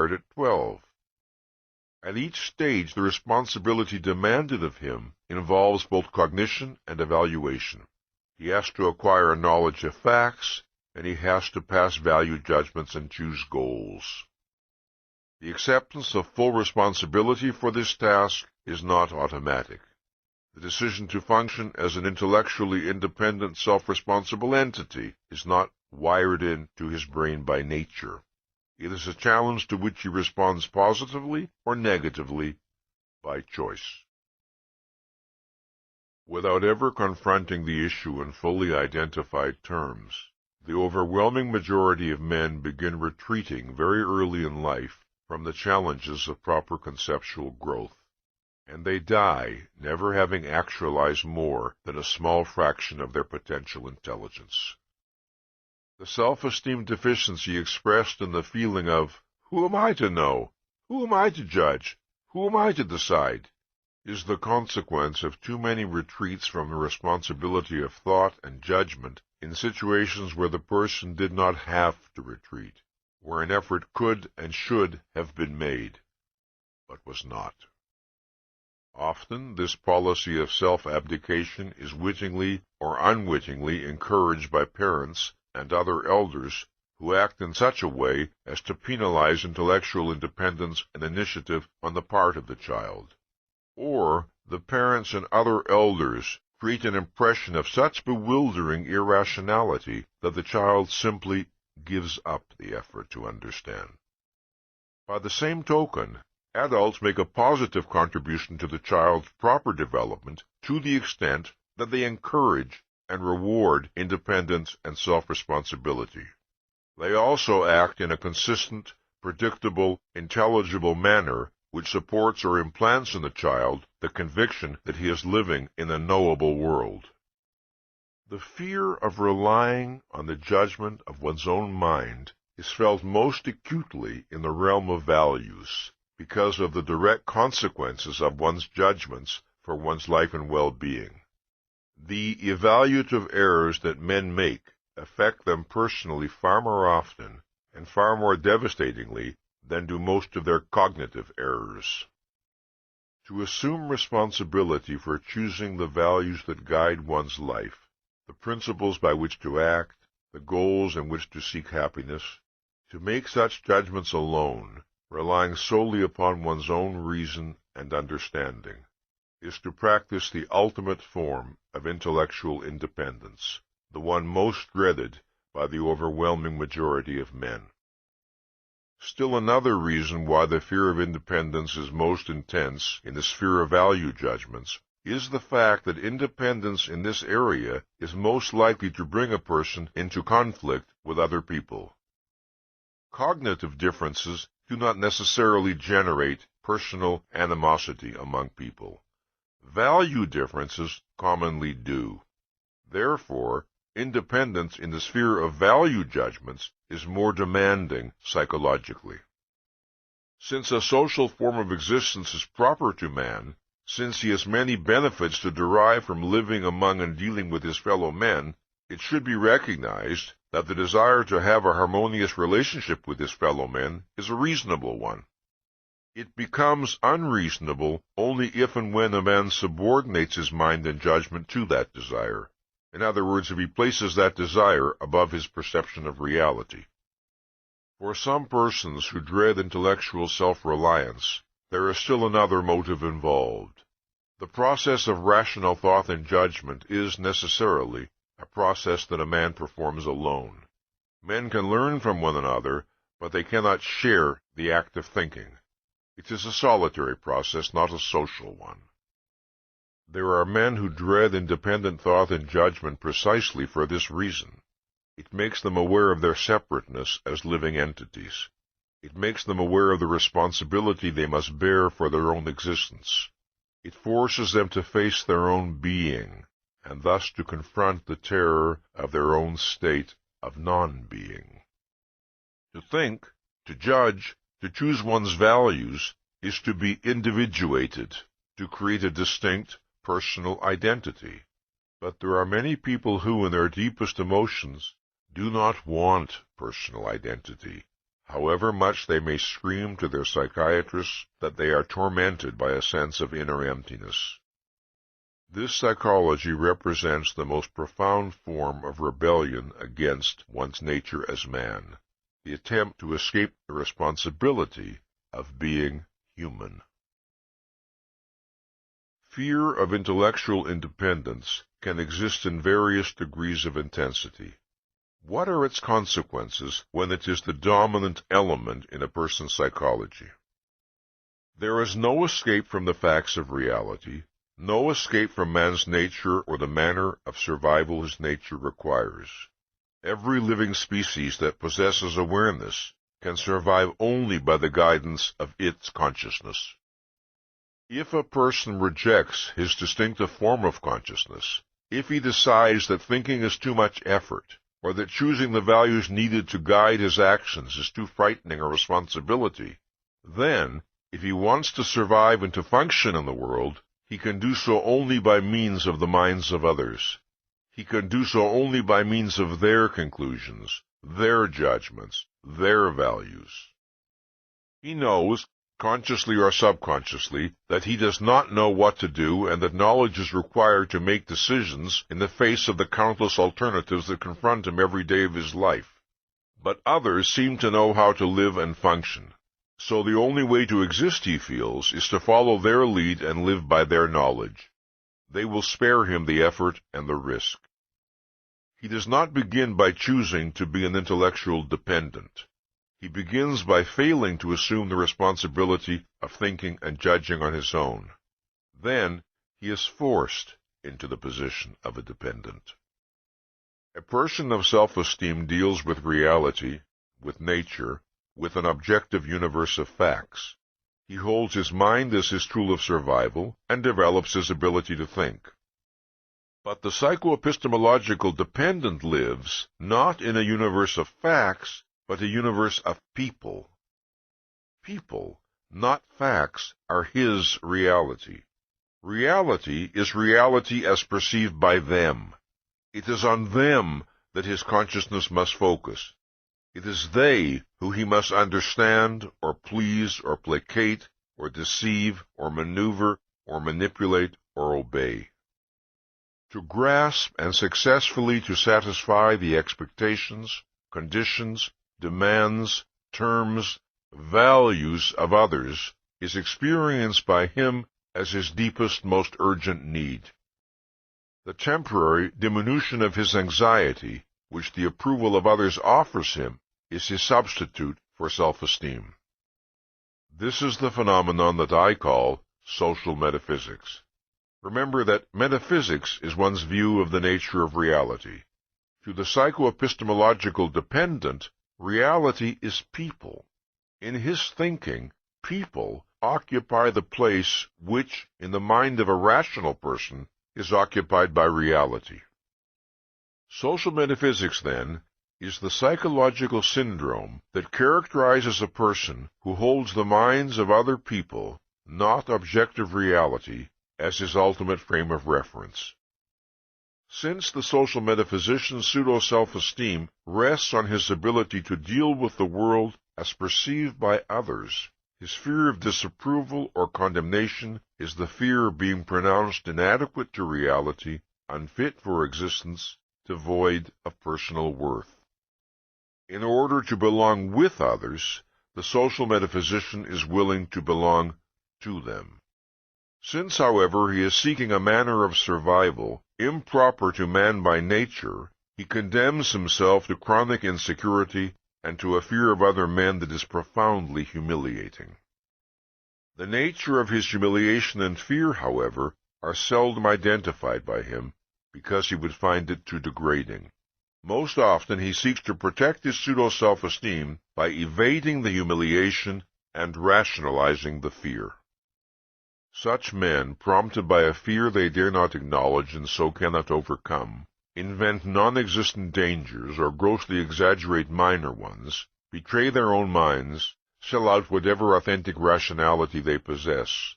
retired at 12. At each stage, the responsibility demanded of him involves both cognition and evaluation. He has to acquire a knowledge of facts, and he has to pass value judgments and choose goals. The acceptance of full responsibility for this task is not automatic. The decision to function as an intellectually independent, self-responsible entity is not wired into his brain by nature. It is a challenge to which he responds positively or negatively by choice. Without ever confronting the issue in fully identified terms, the overwhelming majority of men begin retreating very early in life from the challenges of proper conceptual growth, and they die never having actualized more than a small fraction of their potential intelligence. The self-esteem deficiency expressed in the feeling of, "Who am I to know? Who am I to judge? Who am I to decide?" is the consequence of too many retreats from the responsibility of thought and judgment in situations where the person did not have to retreat, where an effort could and should have been made, but was not. Often this policy of self-abdication is wittingly or unwittingly encouraged by parents and other elders who act in such a way as to penalize intellectual independence and initiative on the part of the child. Or the parents and other elders create an impression of such bewildering irrationality that the child simply gives up the effort to understand. By the same token, adults make a positive contribution to the child's proper development to the extent that they encourage and reward independence and self-responsibility. They also act in a consistent, predictable, intelligible manner which supports or implants in the child the conviction that he is living in a knowable world. The fear of relying on the judgment of one's own mind is felt most acutely in the realm of values, because of the direct consequences of one's judgments for one's life and well-being. The evaluative errors that men make affect them personally far more often and far more devastatingly than do most of their cognitive errors. To assume responsibility for choosing the values that guide one's life, the principles by which to act, the goals in which to seek happiness, to make such judgments alone, relying solely upon one's own reason and understanding, is to practice the ultimate form of intellectual independence, the one most dreaded by the overwhelming majority of men. Still another reason why the fear of independence is most intense in the sphere of value judgments is the fact that independence in this area is most likely to bring a person into conflict with other people. Cognitive differences do not necessarily generate personal animosity among people. Value differences commonly do. Therefore, independence in the sphere of value judgments is more demanding psychologically. Since a social form of existence is proper to man, since he has many benefits to derive from living among and dealing with his fellow men, it should be recognized that the desire to have a harmonious relationship with his fellow men is a reasonable one. It becomes unreasonable only if and when a man subordinates his mind and judgment to that desire. In other words, if he places that desire above his perception of reality. For some persons who dread intellectual self-reliance, there is still another motive involved. The process of rational thought and judgment is necessarily a process that a man performs alone. Men can learn from one another, but they cannot share the act of thinking. It is a solitary process, not a social one. There are men who dread independent thought and judgment precisely for this reason. It makes them aware of their separateness as living entities. It makes them aware of the responsibility they must bear for their own existence. It forces them to face their own being, and thus to confront the terror of their own state of non-being. To think, to judge, to choose one's values, is to be individuated, to create a distinct, personal identity. But there are many people who, in their deepest emotions, do not want personal identity. however much they may scream to their psychiatrists that they are tormented by a sense of inner emptiness. This psychology represents the most profound form of rebellion against one's nature as man, the attempt to escape the responsibility of being human. Fear of intellectual independence can exist in various degrees of intensity. What are its consequences when it is the dominant element in a person's psychology? There is no escape from the facts of reality, no escape from man's nature or the manner of survival his nature requires. Every living species that possesses awareness can survive only by the guidance of its consciousness. If a person rejects his distinctive form of consciousness, if he decides that thinking is too much effort, or that choosing the values needed to guide his actions is too frightening a responsibility, then, if he wants to survive and to function in the world, he can do so only by means of the minds of others. He can do so only by means of their conclusions, their judgments, their values. He knows, consciously or subconsciously, that he does not know what to do and that knowledge is required to make decisions in the face of the countless alternatives that confront him every day of his life. But others seem to know how to live and function. So the only way to exist, he feels, is to follow their lead and live by their knowledge. They will spare him the effort and the risk. He does not begin by choosing to be an intellectual dependent. He begins by failing to assume the responsibility of thinking and judging on his own. Then he is forced into the position of a dependent. A person of self-esteem deals with reality, with nature, with an objective universe of facts. He holds his mind as his tool of survival and develops his ability to think. But the psychoepistemological dependent lives not in a universe of facts, but a universe of people. People, not facts, are his reality. Reality is reality as perceived by them. It is on them that his consciousness must focus. It is they who he must understand, or please, or placate, or deceive, or maneuver, or manipulate, or obey. To grasp and successfully to satisfy the expectations, conditions, demands, terms, values of others is experienced by him as his deepest, most urgent need. The temporary diminution of his anxiety, which the approval of others offers him, is his substitute for self-esteem. This is the phenomenon that I call social metaphysics. Remember that metaphysics is one's view of the nature of reality. To the psychoepistemological dependent, reality is people. In his thinking, people occupy the place which, in the mind of a rational person, is occupied by reality. Social metaphysics, then, is the psychological syndrome that characterizes a person who holds the minds of other people, not objective reality, as his ultimate frame of reference. Since the social metaphysician's pseudo-self-esteem rests on his ability to deal with the world as perceived by others, his fear of disapproval or condemnation is the fear of being pronounced inadequate to reality, unfit for existence, devoid of personal worth. In order to belong with others, the social metaphysician is willing to belong to them. Since, however, he is seeking a manner of survival improper to man by nature, he condemns himself to chronic insecurity and to a fear of other men that is profoundly humiliating. The nature of his humiliation and fear, however, are seldom identified by him, because he would find it too degrading. Most often he seeks to protect his pseudo-self-esteem by evading the humiliation and rationalizing the fear. Such men, prompted by a fear they dare not acknowledge and so cannot overcome, invent non-existent dangers or grossly exaggerate minor ones, betray their own minds, sell out whatever authentic rationality they possess,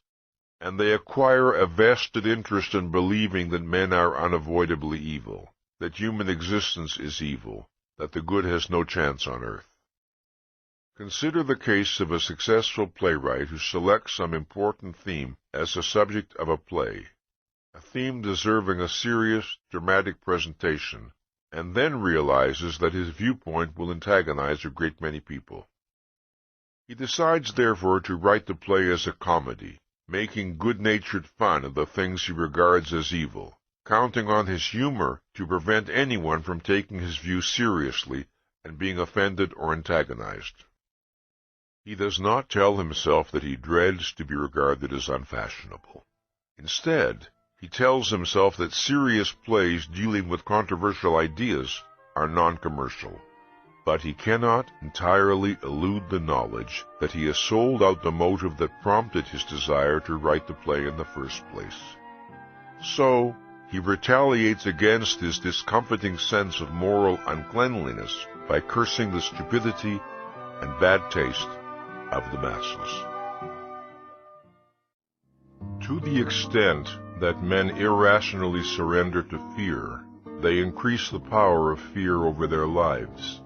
and they acquire a vested interest in believing that men are unavoidably evil, that human existence is evil, that the good has no chance on earth. Consider the case of a successful playwright who selects some important theme as the subject of a play, a theme deserving a serious, dramatic presentation, and then realizes that his viewpoint will antagonize a great many people. He decides, therefore, to write the play as a comedy, making good-natured fun of the things he regards as evil, counting on his humor to prevent anyone from taking his view seriously and being offended or antagonized. He does not tell himself that he dreads to be regarded as unfashionable. Instead, he tells himself that serious plays dealing with controversial ideas are non-commercial. But he cannot entirely elude the knowledge that he has sold out the motive that prompted his desire to write the play in the first place. So, he retaliates against his discomforting sense of moral uncleanliness by cursing the stupidity and bad taste of the masses. To the extent that men irrationally surrender to fear, they increase the power of fear over their lives.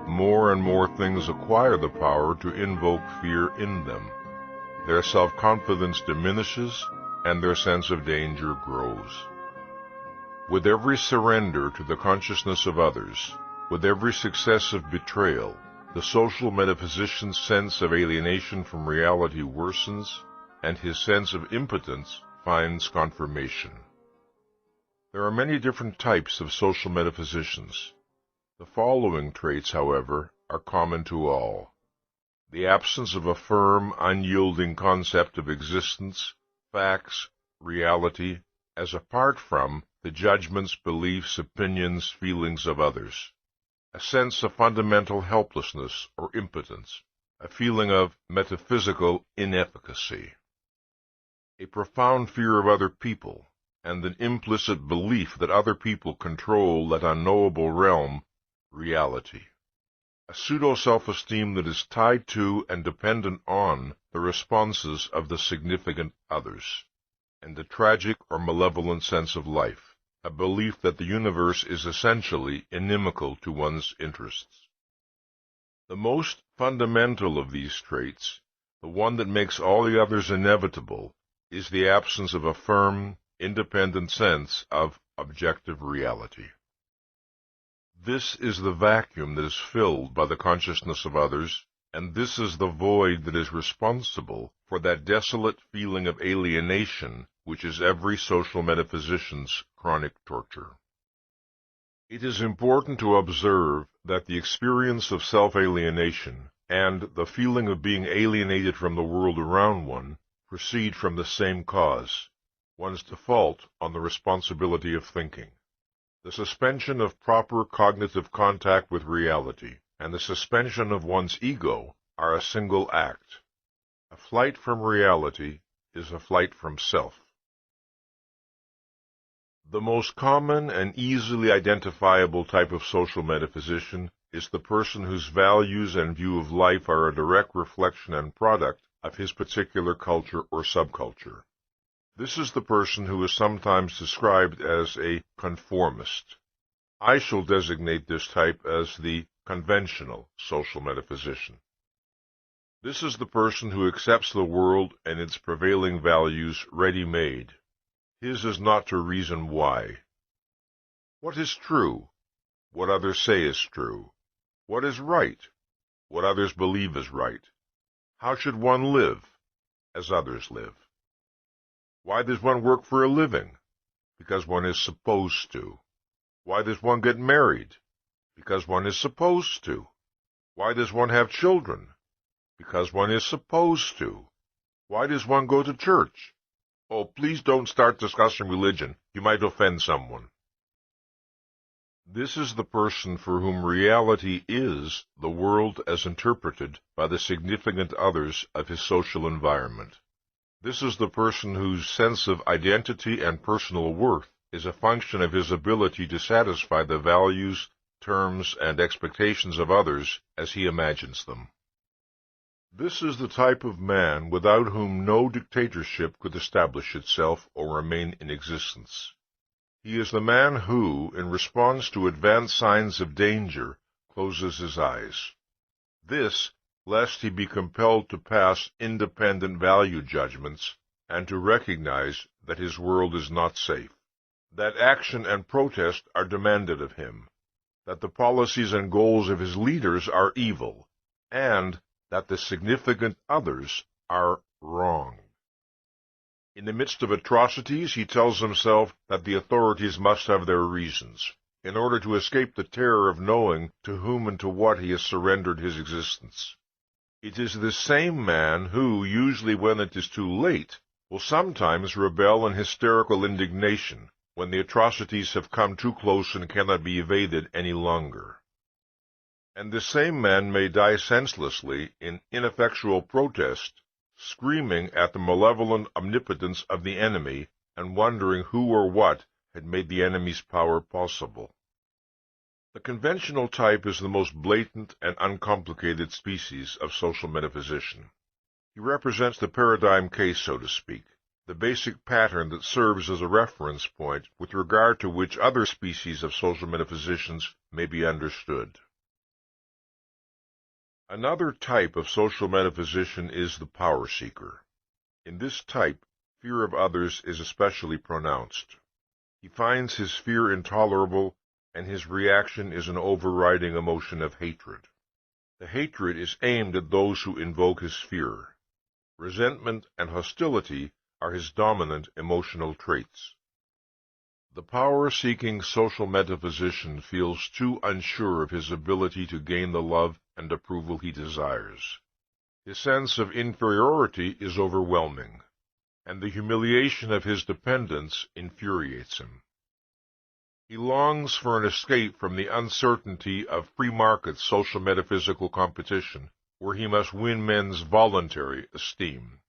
More and more things acquire the power to invoke fear in them. Their self-confidence diminishes, and their sense of danger grows. With every surrender to the consciousness of others, with every successive betrayal, the social metaphysician's sense of alienation from reality worsens, and his sense of impotence finds confirmation. There are many different types of social metaphysicians. The following traits, however, are common to all: the absence of a firm, unyielding concept of existence, facts, reality, as apart from the judgments, beliefs, opinions, feelings of others; a sense of fundamental helplessness or impotence, a feeling of metaphysical inefficacy; a profound fear of other people, and an implicit belief that other people control that unknowable realm, reality; a pseudo-self-esteem that is tied to and dependent on the responses of the significant others; and a tragic or malevolent sense of life, a belief that the universe is essentially inimical to one's interests. The most fundamental of these traits, the one that makes all the others inevitable, is the absence of a firm, independent sense of objective reality. This is the vacuum that is filled by the consciousness of others, and this is the void that is responsible for that desolate feeling of alienation which is every social metaphysician's chronic torture. It is important to observe that the experience of self-alienation and the feeling of being alienated from the world around one proceed from the same cause, one's default on the responsibility of thinking. The suspension of proper cognitive contact with reality and the suspension of one's ego are a single act. A flight from reality is a flight from self. The most common and easily identifiable type of social metaphysician is the person whose values and view of life are a direct reflection and product of his particular culture or subculture. This is the person who is sometimes described as a conformist. I shall designate this type as the conventional social metaphysician. This is the person who accepts the world and its prevailing values ready-made. His is not to reason why. What is true? What others say is true. What is right? What others believe is right. How should one live? As others live. Why does one work for a living? Because one is supposed to. Why does one get married? Because one is supposed to. Why does one have children? Because one is supposed to. Why does one go to church? Oh, please don't start discussing religion. You might offend someone. This is the person for whom reality is the world as interpreted by the significant others of his social environment. This is the person whose sense of identity and personal worth is a function of his ability to satisfy the values, terms, and expectations of others as he imagines them. This is the type of man without whom no dictatorship could establish itself or remain in existence. He is the man who, in response to advanced signs of danger, closes his eyes. This, lest he be compelled to pass independent value judgments, and to recognize that his world is not safe, that action and protest are demanded of him, that the policies and goals of his leaders are evil, and that the significant others are wrong. In the midst of atrocities, he tells himself that the authorities must have their reasons, in order to escape the terror of knowing to whom and to what he has surrendered his existence. It is this same man who, usually when it is too late, will sometimes rebel in hysterical indignation when the atrocities have come too close and cannot be evaded any longer. And this same man may die senselessly in ineffectual protest, screaming at the malevolent omnipotence of the enemy and wondering who or what had made the enemy's power possible. The conventional type is the most blatant and uncomplicated species of social metaphysician. He represents the paradigm case, so to speak, the basic pattern that serves as a reference point with regard to which other species of social metaphysicians may be understood. Another type of social metaphysician is the power seeker. In this type, fear of others is especially pronounced. He finds his fear intolerable, and his reaction is an overriding emotion of hatred. The hatred is aimed at those who invoke his fear. Resentment and hostility are his dominant emotional traits. The power-seeking social metaphysician feels too unsure of his ability to gain the love and approval he desires. His sense of inferiority is overwhelming, and the humiliation of his dependence infuriates him. He longs for an escape from the uncertainty of free-market social metaphysical competition, where he must win men's voluntary esteem.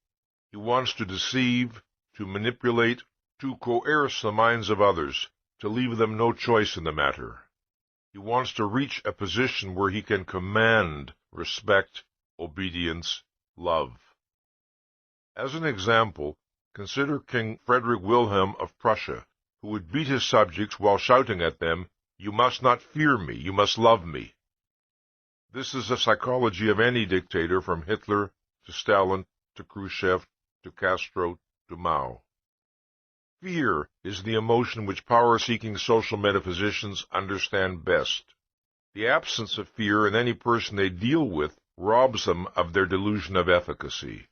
He wants to deceive, to manipulate, to coerce the minds of others, to leave them no choice in the matter. He wants to reach a position where he can command respect, obedience, love. As an example, consider King Frederick Wilhelm of Prussia, who would beat his subjects while shouting at them, "You must not fear me, you must love me." This is the psychology of any dictator from Hitler to Stalin to Khrushchev to Castro to Mao. Fear is the emotion which power-seeking social metaphysicians understand best. The absence of fear in any person they deal with robs them of their delusion of efficacy.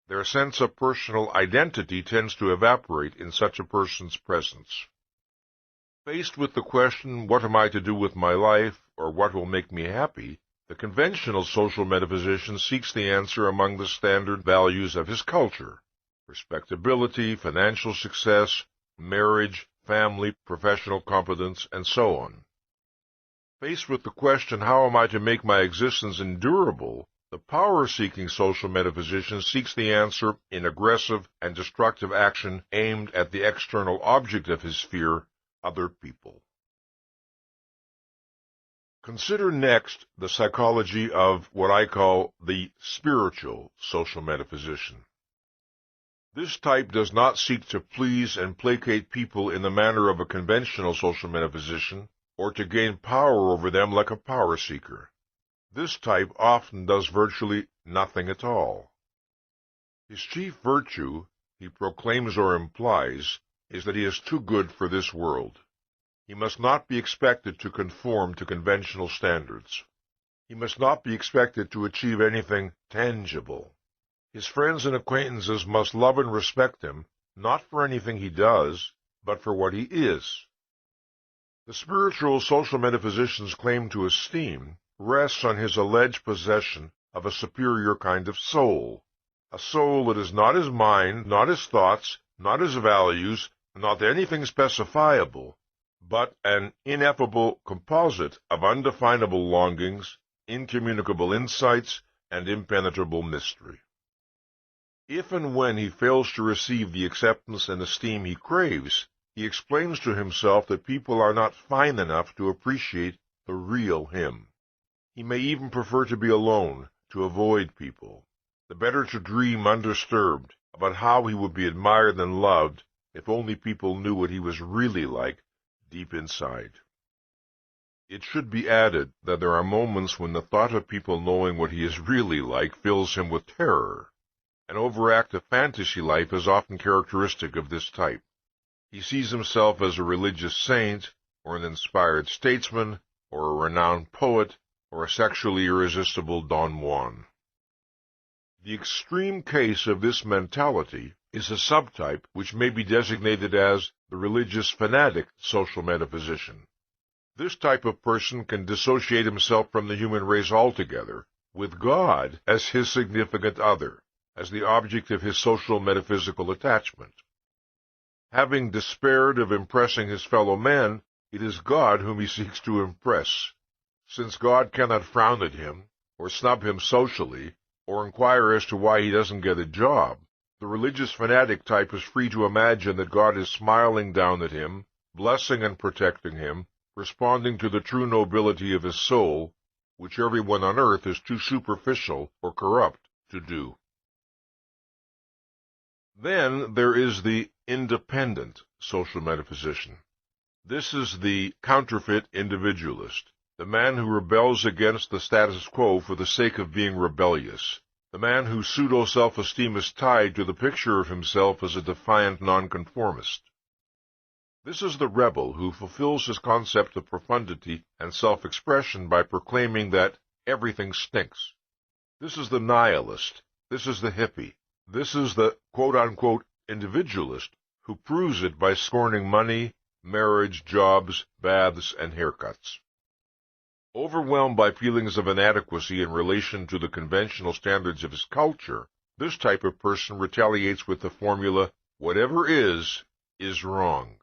Their sense of personal identity tends to evaporate in such a person's presence. Faced with the question, what am I to do with my life, or what will make me happy, the conventional social metaphysician seeks the answer among the standard values of his culture: respectability, financial success, marriage, family, professional competence, and so on. Faced with the question, how am I to make my existence endurable, the power-seeking social metaphysician seeks the answer in aggressive and destructive action aimed at the external object of his fear, other people. Consider next the psychology of what I call the spiritual social metaphysician. This type does not seek to please and placate people in the manner of a conventional social metaphysician, or to gain power over them like a power seeker. This type often does virtually nothing at all. His chief virtue, he proclaims or implies, is that he is too good for this world. He must not be expected to conform to conventional standards. He must not be expected to achieve anything tangible. His friends and acquaintances must love and respect him, not for anything he does, but for what he is. The spiritual social metaphysician's claim to esteem rests on his alleged possession of a superior kind of soul, a soul that is not his mind, not his thoughts, not his values, not anything specifiable, but an ineffable composite of undefinable longings, incommunicable insights, and impenetrable mystery. If and when he fails to receive the acceptance and esteem he craves, he explains to himself that people are not fine enough to appreciate the real him. He may even prefer to be alone, to avoid people, the better to dream undisturbed about how he would be admired and loved if only people knew what he was really like deep inside. It should be added that there are moments when the thought of people knowing what he is really like fills him with terror. An overactive fantasy life is often characteristic of this type. He sees himself as a religious saint, or an inspired statesman, or a renowned poet, or a sexually irresistible Don Juan. The extreme case of this mentality is a subtype which may be designated as the religious fanatic social metaphysician. This type of person can dissociate himself from the human race altogether, with God as his significant other, as the object of his social metaphysical attachment. Having despaired of impressing his fellow men, it is God whom he seeks to impress. Since God cannot frown at him, or snub him socially, or inquire as to why he doesn't get a job, the religious fanatic type is free to imagine that God is smiling down at him, blessing and protecting him, responding to the true nobility of his soul, which everyone on earth is too superficial or corrupt to do. Then there is the independent social metaphysician. This is the counterfeit individualist, the man who rebels against the status quo for the sake of being rebellious, the man whose pseudo-self-esteem is tied to the picture of himself as a defiant nonconformist. This is the rebel who fulfills his concept of profundity and self-expression by proclaiming that everything stinks. This is the nihilist. This is the hippie. This is the quote-unquote individualist who proves it by scorning money, marriage, jobs, baths, and haircuts. Overwhelmed by feelings of inadequacy in relation to the conventional standards of his culture, this type of person retaliates with the formula, whatever is wrong.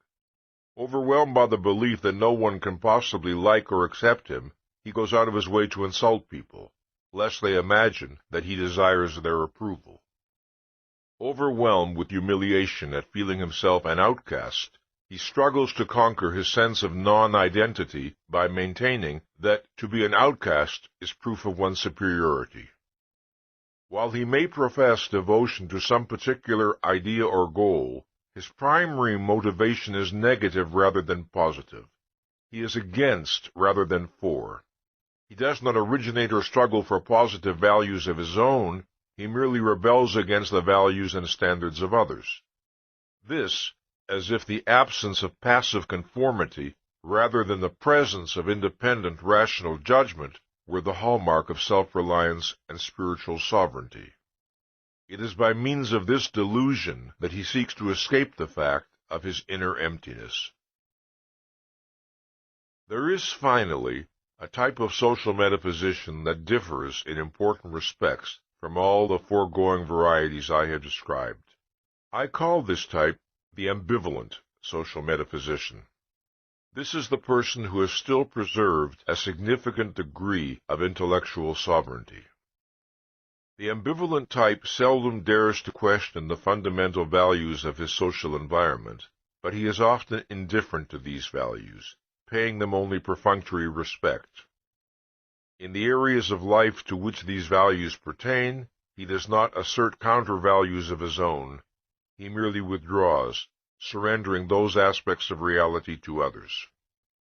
Overwhelmed by the belief that no one can possibly like or accept him, he goes out of his way to insult people, lest they imagine that he desires their approval. Overwhelmed with humiliation at feeling himself an outcast, he struggles to conquer his sense of non-identity by maintaining that to be an outcast is proof of one's superiority. While he may profess devotion to some particular idea or goal, his primary motivation is negative rather than positive. He is against rather than for. He does not originate or struggle for positive values of his own. He merely rebels against the values and standards of others. This, as if the absence of passive conformity, rather than the presence of independent rational judgment, were the hallmark of self-reliance and spiritual sovereignty. It is by means of this delusion that he seeks to escape the fact of his inner emptiness. There is, finally, a type of social metaphysician that differs in important respects from all the foregoing varieties I have described. I call this type the ambivalent social metaphysician. This is the person who has still preserved a significant degree of intellectual sovereignty. The ambivalent type seldom dares to question the fundamental values of his social environment, but he is often indifferent to these values, paying them only perfunctory respect. In the areas of life to which these values pertain, he does not assert counter-values of his own. He merely withdraws, surrendering those aspects of reality to others.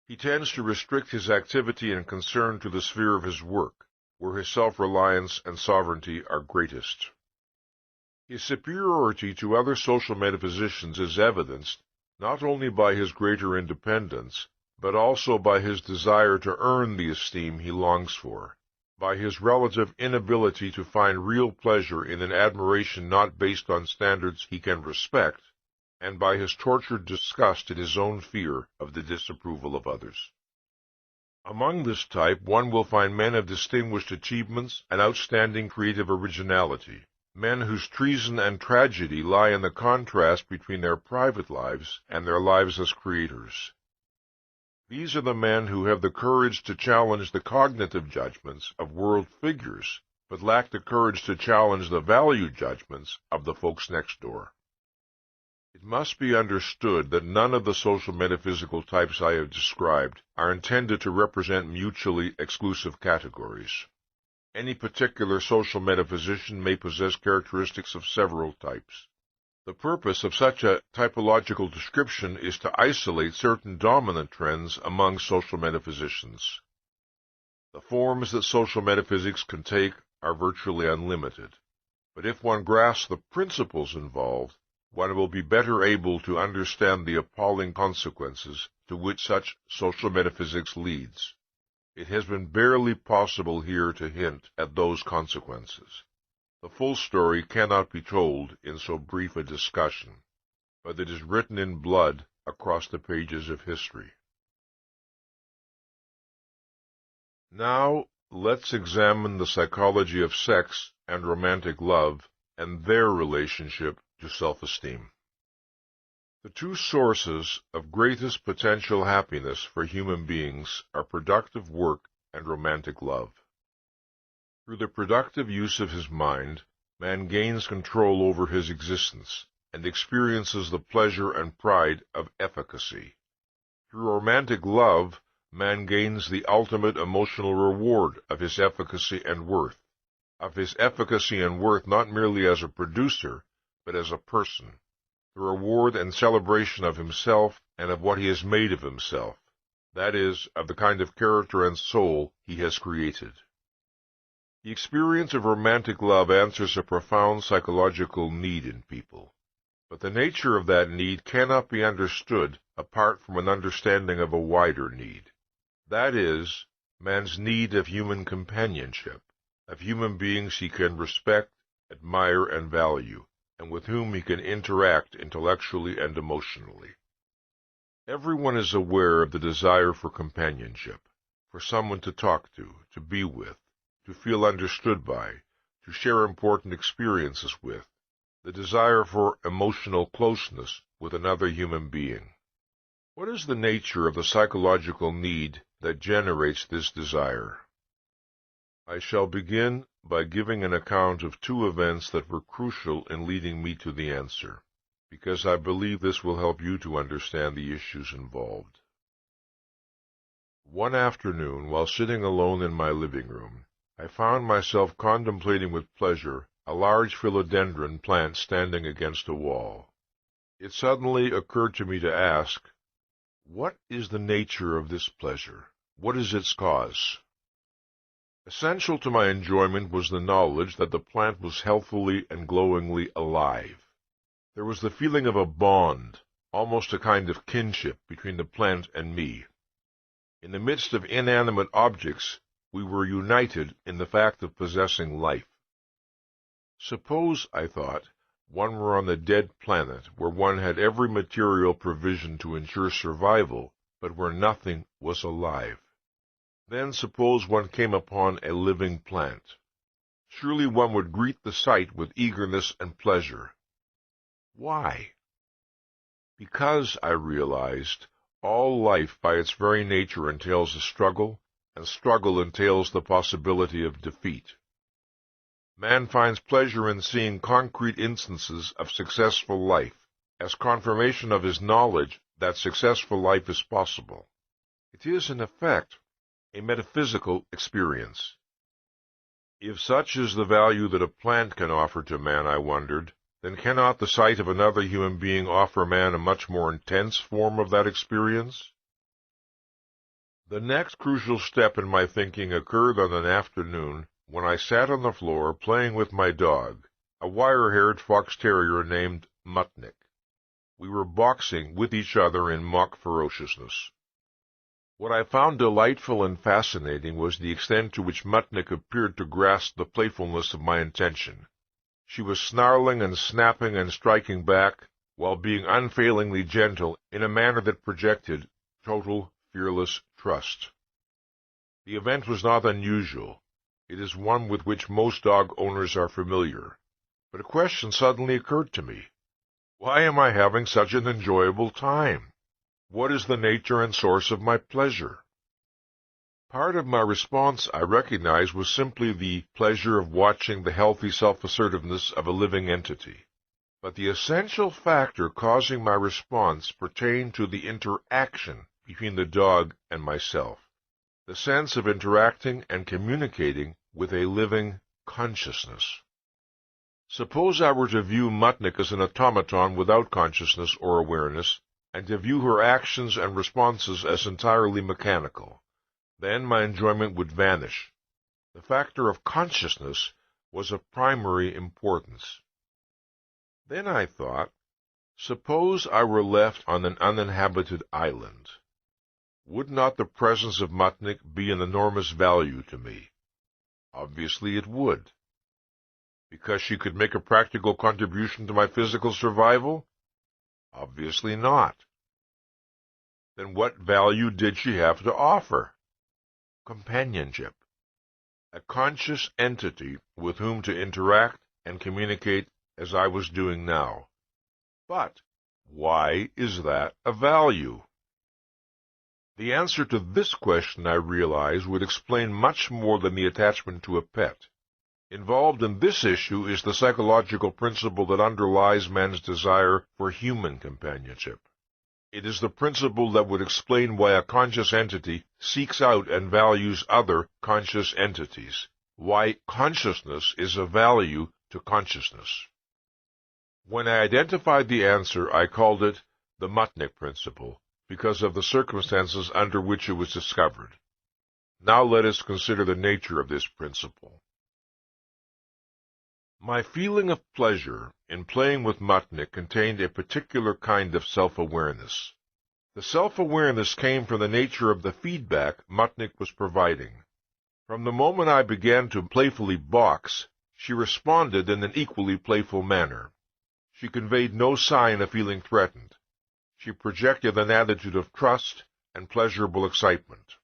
He tends to restrict his activity and concern to the sphere of his work, where his self-reliance and sovereignty are greatest. His superiority to other social metaphysicians is evidenced not only by his greater independence, but also by his desire to earn the esteem he longs for, by his relative inability to find real pleasure in an admiration not based on standards he can respect, and by his tortured disgust at his own fear of the disapproval of others. Among this type one will find men of distinguished achievements and outstanding creative originality, men whose treason and tragedy lie in the contrast between their private lives and their lives as creators. These are the men who have the courage to challenge the cognitive judgments of world figures, but lack the courage to challenge the value judgments of the folks next door. It must be understood that none of the social metaphysical types I have described are intended to represent mutually exclusive categories. Any particular social metaphysician may possess characteristics of several types. The purpose of such a typological description is to isolate certain dominant trends among social metaphysicians. The forms that social metaphysics can take are virtually unlimited, but if one grasps the principles involved, one will be better able to understand the appalling consequences to which such social metaphysics leads. It has been barely possible here to hint at those consequences. The full story cannot be told in so brief a discussion, but it is written in blood across the pages of history. Now, let's examine the psychology of sex and romantic love and their relationship to self-esteem. The two sources of greatest potential happiness for human beings are productive work and romantic love. Through the productive use of his mind, man gains control over his existence and experiences the pleasure and pride of efficacy. Through romantic love, man gains the ultimate emotional reward of his efficacy and worth, not merely as a producer, but as a person, the reward and celebration of himself and of what he has made of himself, that is, of the kind of character and soul he has created. The experience of romantic love answers a profound psychological need in people, but the nature of that need cannot be understood apart from an understanding of a wider need. That is, man's need of human companionship, of human beings he can respect, admire, and value, and with whom he can interact intellectually and emotionally. Everyone is aware of the desire for companionship, for someone to talk to be with, to feel understood by, to share important experiences with, the desire for emotional closeness with another human being. What is the nature of the psychological need that generates this desire? I shall begin by giving an account of two events that were crucial in leading me to the answer, because I believe this will help you to understand the issues involved. One afternoon, while sitting alone in my living room, I found myself contemplating with pleasure a large philodendron plant standing against a wall. It suddenly occurred to me to ask, what is the nature of this pleasure? What is its cause? Essential to my enjoyment was the knowledge that the plant was healthfully and glowingly alive. There was the feeling of a bond, almost a kind of kinship, between the plant and me. In the midst of inanimate objects, we were united in the fact of possessing life. Suppose, I thought, one were on a dead planet where one had every material provision to ensure survival, but where nothing was alive. Then suppose one came upon a living plant. Surely one would greet the sight with eagerness and pleasure. Why? Because, I realized, all life by its very nature entails a struggle, and struggle entails the possibility of defeat. Man finds pleasure in seeing concrete instances of successful life, as confirmation of his knowledge that successful life is possible. It is, in effect, a metaphysical experience. If such is the value that a plant can offer to man, I wondered, then cannot the sight of another human being offer man a much more intense form of that experience? The next crucial step in my thinking occurred on an afternoon when I sat on the floor playing with my dog, a wire-haired fox terrier named Mutnik. We were boxing with each other in mock ferociousness. What I found delightful and fascinating was the extent to which Mutnik appeared to grasp the playfulness of my intention. She was snarling and snapping and striking back, while being unfailingly gentle in a manner that projected total, fearless trust. The event was not unusual. It is one with which most dog owners are familiar. But a question suddenly occurred to me. Why am I having such an enjoyable time? What is the nature and source of my pleasure? Part of my response, I recognized, was simply the pleasure of watching the healthy self-assertiveness of a living entity. But the essential factor causing my response pertained to the interaction between the dog and myself, the sense of interacting and communicating with a living consciousness. Suppose I were to view Mutnik as an automaton without consciousness or awareness, and to view her actions and responses as entirely mechanical. Then my enjoyment would vanish. The factor of consciousness was of primary importance. Then I thought, suppose I were left on an uninhabited island. Would not the presence of Mutnik be an enormous value to me? Obviously it would. Because she could make a practical contribution to my physical survival? Obviously not. Then what value did she have to offer? Companionship. A conscious entity with whom to interact and communicate as I was doing now. But why is that a value? The answer to this question, I realize, would explain much more than the attachment to a pet. Involved in this issue is the psychological principle that underlies man's desire for human companionship. It is the principle that would explain why a conscious entity seeks out and values other conscious entities, why consciousness is of value to consciousness. When I identified the answer, I called it the Mutnik principle, because of the circumstances under which it was discovered. Now let us consider the nature of this principle. My feeling of pleasure in playing with Mutnik contained a particular kind of self-awareness. The self-awareness came from the nature of the feedback Mutnik was providing. From the moment I began to playfully box, she responded in an equally playful manner. She conveyed no sign of feeling threatened. She projected an attitude of trust and pleasurable excitement.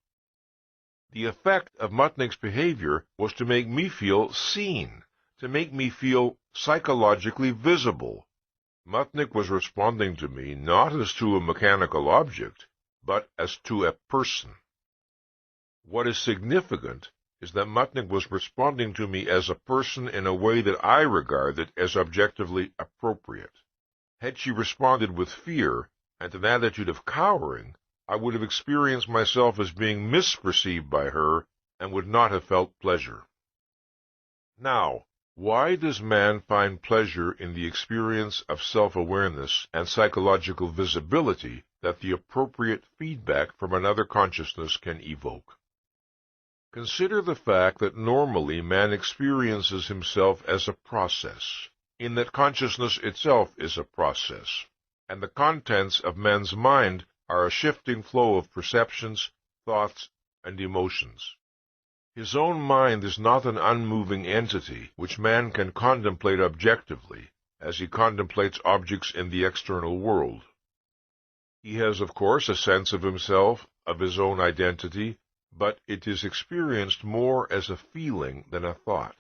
The effect of Mutnik's behavior was to make me feel seen, to make me feel psychologically visible. Mutnik was responding to me not as to a mechanical object, but as to a person. What is significant is that Mutnik was responding to me as a person in a way that I regarded as objectively appropriate. Had she responded with fear and an attitude of cowering, I would have experienced myself as being misperceived by her and would not have felt pleasure. Now, why does man find pleasure in the experience of self-awareness and psychological visibility that the appropriate feedback from another consciousness can evoke? Consider the fact that normally man experiences himself as a process, in that consciousness itself is a process, and the contents of man's mind are a shifting flow of perceptions, thoughts, and emotions. His own mind is not an unmoving entity which man can contemplate objectively, as he contemplates objects in the external world. He has, of course, a sense of himself, of his own identity, but it is experienced more as a feeling than a thought,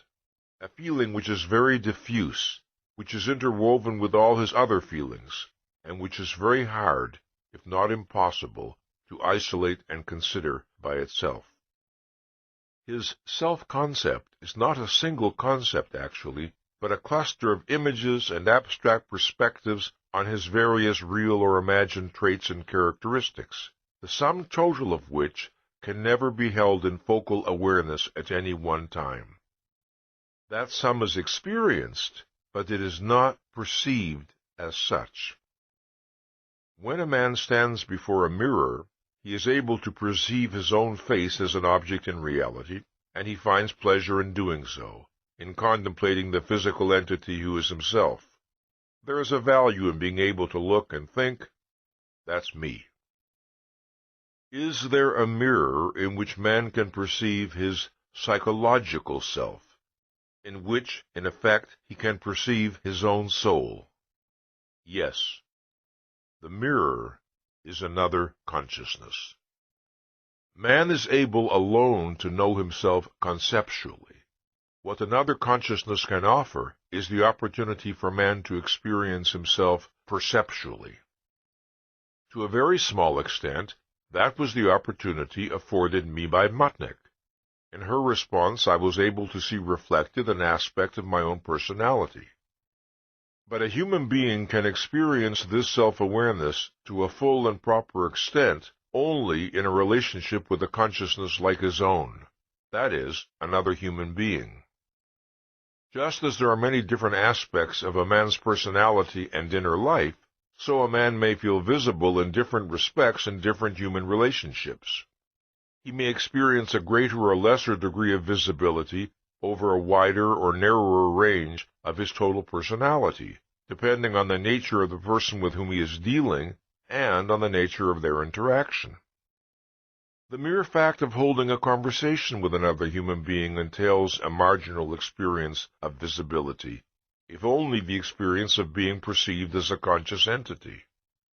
a feeling which is very diffuse, which is interwoven with all his other feelings, and which is very hard, if not impossible, to isolate and consider by itself. His self-concept is not a single concept, actually, but a cluster of images and abstract perspectives on his various real or imagined traits and characteristics, the sum total of which can never be held in focal awareness at any one time. That sum is experienced, but it is not perceived as such. When a man stands before a mirror, he is able to perceive his own face as an object in reality, and he finds pleasure in doing so, in contemplating the physical entity who is himself. There is a value in being able to look and think, "That's me." Is there a mirror in which man can perceive his psychological self, in which, in effect, he can perceive his own soul? Yes. The mirror is another consciousness. Man is able alone to know himself conceptually. What another consciousness can offer is the opportunity for man to experience himself perceptually. To a very small extent, that was the opportunity afforded me by Mutnik. In her response, I was able to see reflected an aspect of my own personality. But a human being can experience this self-awareness to a full and proper extent only in a relationship with a consciousness like his own, that is, another human being. Just as there are many different aspects of a man's personality and inner life, so a man may feel visible in different respects in different human relationships. He may experience a greater or lesser degree of visibility over a wider or narrower range of his total personality, depending on the nature of the person with whom he is dealing and on the nature of their interaction. The mere fact of holding a conversation with another human being entails a marginal experience of visibility, if only the experience of being perceived as a conscious entity.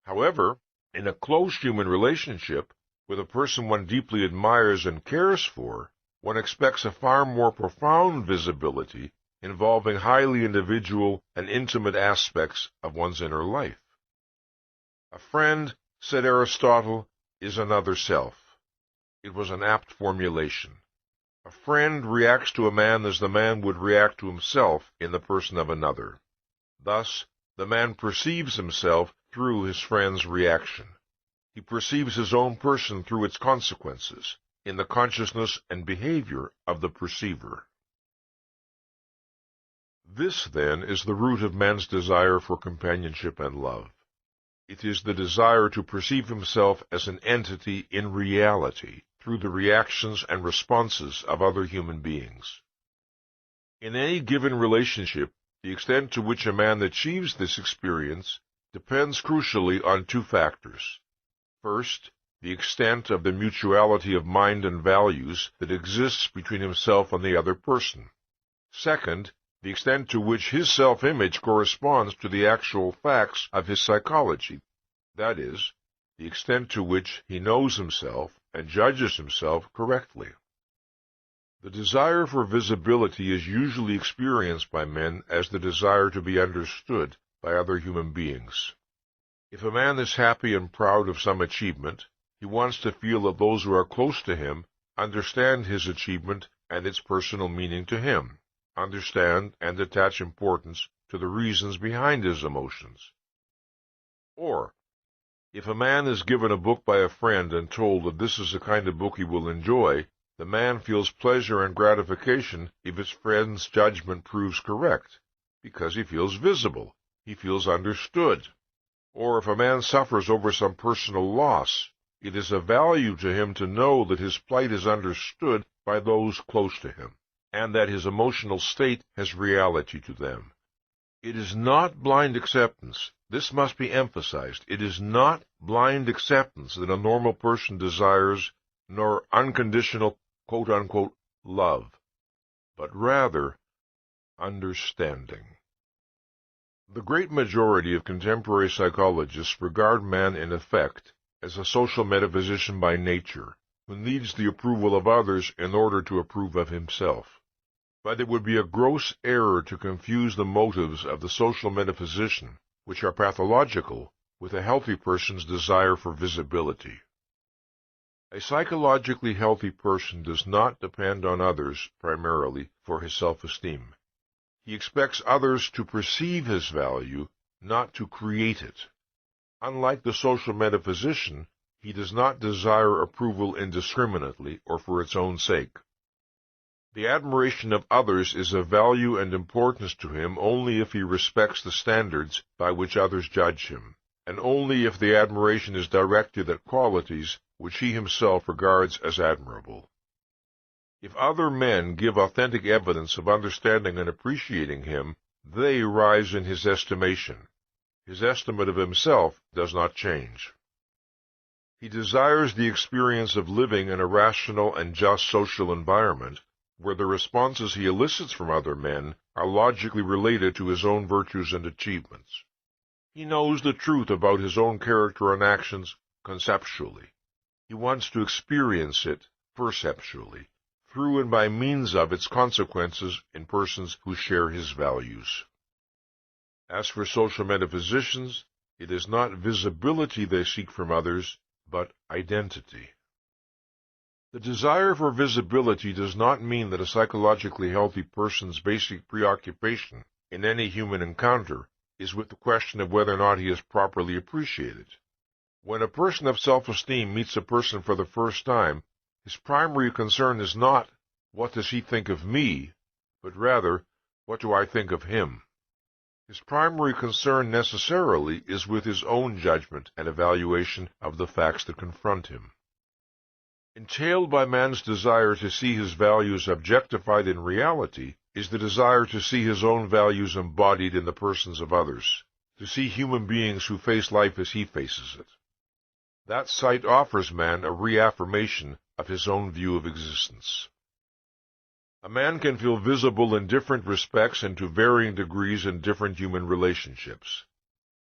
However, in a close human relationship, with a person one deeply admires and cares for, one expects a far more profound visibility involving highly individual and intimate aspects of one's inner life. A friend, said Aristotle, is another self. It was an apt formulation. A friend reacts to a man as the man would react to himself in the person of another. Thus, the man perceives himself through his friend's reaction. He perceives his own person through its consequences, in the consciousness and behavior of the perceiver. This, then, is the root of man's desire for companionship and love. It is the desire to perceive himself as an entity in reality, through the reactions and responses of other human beings. In any given relationship, the extent to which a man achieves this experience depends crucially on two factors. First, the extent of the mutuality of mind and values that exists between himself and the other person. Second, the extent to which his self-image corresponds to the actual facts of his psychology, that is, the extent to which he knows himself and judges himself correctly. The desire for visibility is usually experienced by men as the desire to be understood by other human beings. If a man is happy and proud of some achievement, he wants to feel that those who are close to him understand his achievement and its personal meaning to him, understand and attach importance to the reasons behind his emotions. Or, if a man is given a book by a friend and told that this is the kind of book he will enjoy, the man feels pleasure and gratification if his friend's judgment proves correct, because he feels visible, he feels understood. Or if a man suffers over some personal loss, it is of value to him to know that his plight is understood by those close to him, and that his emotional state has reality to them. It is not blind acceptance. This must be emphasized. It is not blind acceptance that a normal person desires, nor unconditional, quote-unquote, love, but rather understanding. The great majority of contemporary psychologists regard man in effect as a social metaphysician by nature, who needs the approval of others in order to approve of himself. But it would be a gross error to confuse the motives of the social metaphysician, which are pathological, with a healthy person's desire for visibility. A psychologically healthy person does not depend on others primarily for his self-esteem. He expects others to perceive his value, not to create it. Unlike the social metaphysician, he does not desire approval indiscriminately or for its own sake. The admiration of others is of value and importance to him only if he respects the standards by which others judge him, and only if the admiration is directed at qualities which he himself regards as admirable. If other men give authentic evidence of understanding and appreciating him, they rise in his estimation. His estimate of himself does not change. He desires the experience of living in a rational and just social environment, where the responses he elicits from other men are logically related to his own virtues and achievements. He knows the truth about his own character and actions conceptually. He wants to experience it perceptually, through and by means of its consequences in persons who share his values. As for social metaphysicians, it is not visibility they seek from others, but identity. The desire for visibility does not mean that a psychologically healthy person's basic preoccupation in any human encounter is with the question of whether or not he is properly appreciated. When a person of self-esteem meets a person for the first time, his primary concern is not, what does he think of me, but rather, What do I think of him? His primary concern necessarily is with his own judgment and evaluation of the facts that confront him. Entailed by man's desire to see his values objectified in reality is the desire to see his own values embodied in the persons of others, to see human beings who face life as he faces it. That sight offers man a reaffirmation of his own view of existence. A man can feel visible in different respects and to varying degrees in different human relationships.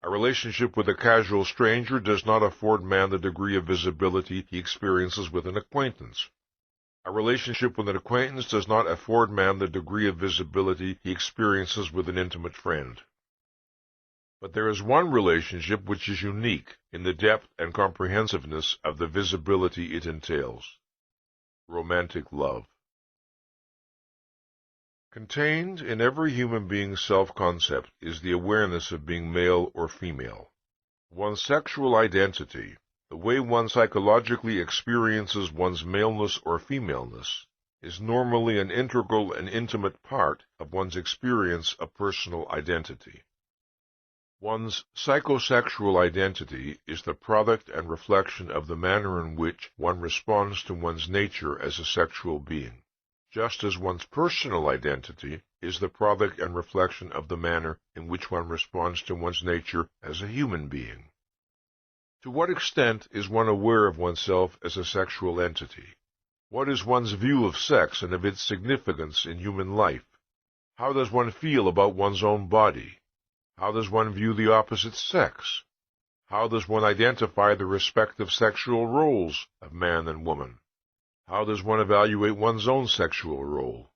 A relationship with a casual stranger does not afford man the degree of visibility he experiences with an acquaintance. A relationship with an acquaintance does not afford man the degree of visibility he experiences with an intimate friend. But there is one relationship which is unique in the depth and comprehensiveness of the visibility it entails: romantic love. Contained in every human being's self-concept is the awareness of being male or female. One's sexual identity, the way one psychologically experiences one's maleness or femaleness, is normally an integral and intimate part of one's experience of personal identity. One's psychosexual identity is the product and reflection of the manner in which one responds to one's nature as a sexual being, just as one's personal identity is the product and reflection of the manner in which one responds to one's nature as a human being. To what extent is one aware of oneself as a sexual entity? What is one's view of sex and of its significance in human life? How does one feel about one's own body? How does one view the opposite sex? How does one identify the respective sexual roles of man and woman? How does one evaluate one's own sexual role?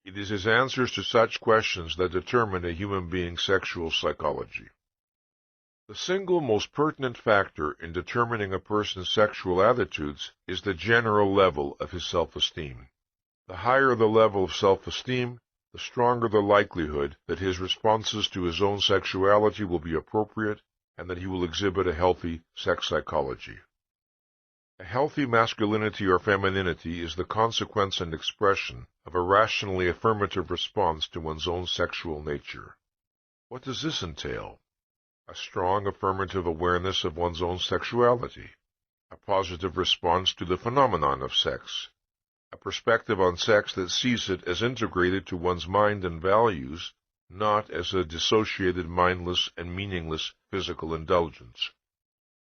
It is his answers to such questions that determine a human being's sexual psychology. The single most pertinent factor in determining a person's sexual attitudes is the general level of his self-esteem. The higher the level of self-esteem, the stronger the likelihood that his responses to his own sexuality will be appropriate and that he will exhibit a healthy sex psychology. A healthy masculinity or femininity is the consequence and expression of a rationally affirmative response to one's own sexual nature. What does this entail? A strong affirmative awareness of one's own sexuality, a positive response to the phenomenon of sex, a perspective on sex that sees it as integrated to one's mind and values, not as a dissociated, mindless, and meaningless physical indulgence.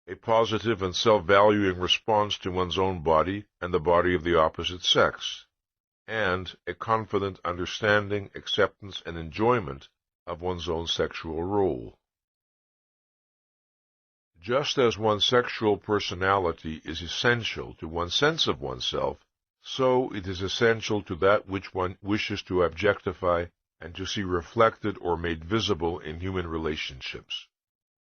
A positive and self-valuing response to one's own body and the body of the opposite sex, and a confident understanding, acceptance, and enjoyment of one's own sexual role. Just as one's sexual personality is essential to one's sense of oneself, so it is essential to that which one wishes to objectify and to see reflected or made visible in human relationships.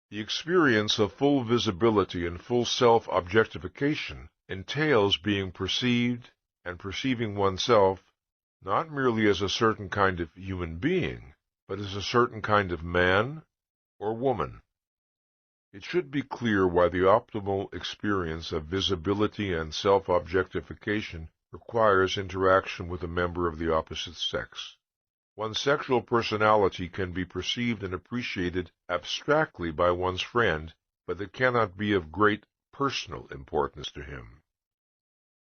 The experience of full visibility and full self-objectification entails being perceived and perceiving oneself not merely as a certain kind of human being, but as a certain kind of man or woman. It should be clear why the optimal experience of visibility and self-objectification requires interaction with a member of the opposite sex. One's sexual personality can be perceived and appreciated abstractly by one's friend, but it cannot be of great personal importance to him.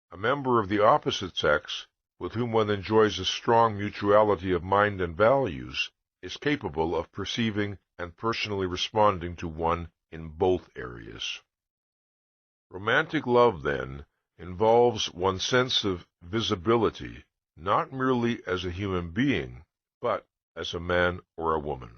A member of the opposite sex, with whom one enjoys a strong mutuality of mind and values, is capable of perceiving and personally responding to one in both areas. Romantic love, then, involves one's sense of visibility, not merely as a human being, but as a man or a woman.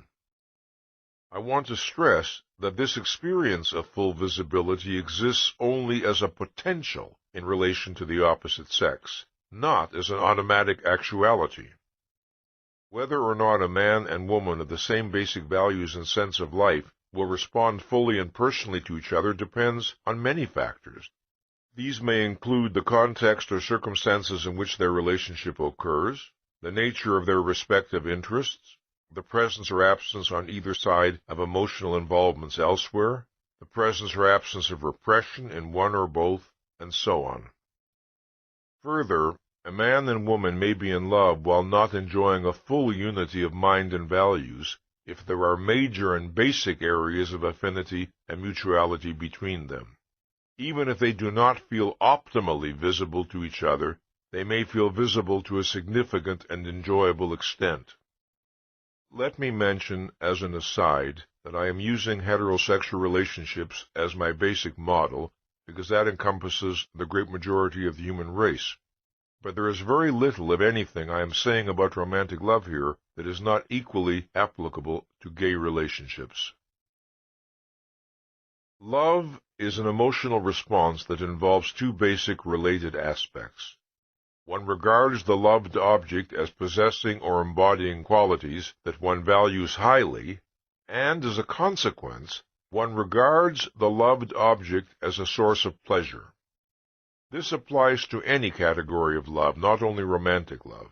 I want to stress that this experience of full visibility exists only as a potential in relation to the opposite sex, not as an automatic actuality. Whether or not a man and woman of the same basic values and sense of life will respond fully and personally to each other depends on many factors. These may include the context or circumstances in which their relationship occurs, the nature of their respective interests, the presence or absence on either side of emotional involvements elsewhere, the presence or absence of repression in one or both, and so on. Further, A man and woman may be in love while not enjoying a full unity of mind and values if there are major and basic areas of affinity and mutuality between them. Even if they do not feel optimally visible to each other, they may feel visible to a significant and enjoyable extent. Let me mention, as an aside, that I am using heterosexual relationships as my basic model because that encompasses the great majority of the human race. But there is very little, if anything, I am saying about romantic love here that is not equally applicable to gay relationships. Love is an emotional response that involves two basic related aspects. One regards the loved object as possessing or embodying qualities that one values highly, and as a consequence, one regards the loved object as a source of pleasure. This applies to any category of love, not only romantic love.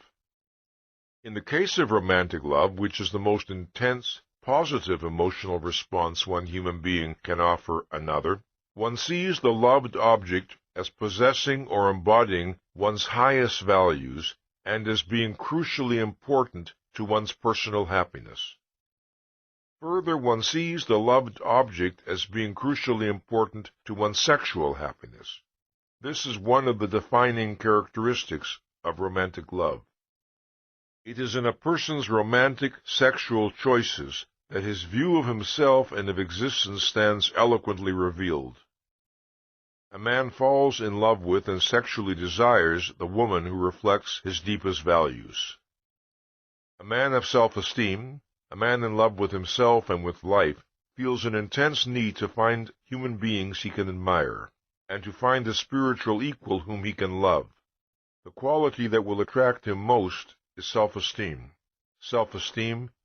In the case of romantic love, which is the most intense, positive emotional response one human being can offer another, one sees the loved object as possessing or embodying one's highest values and as being crucially important to one's personal happiness. Further, one sees the loved object as being crucially important to one's sexual happiness. This is one of the defining characteristics of romantic love. It is in a person's romantic sexual choices that his view of himself and of existence stands eloquently revealed. A man falls in love with and sexually desires the woman who reflects his deepest values. A man of self-esteem, a man in love with himself and with life, feels an intense need to find human beings he can admire, and to find a spiritual equal whom he can love. The quality that will attract him most is self-esteem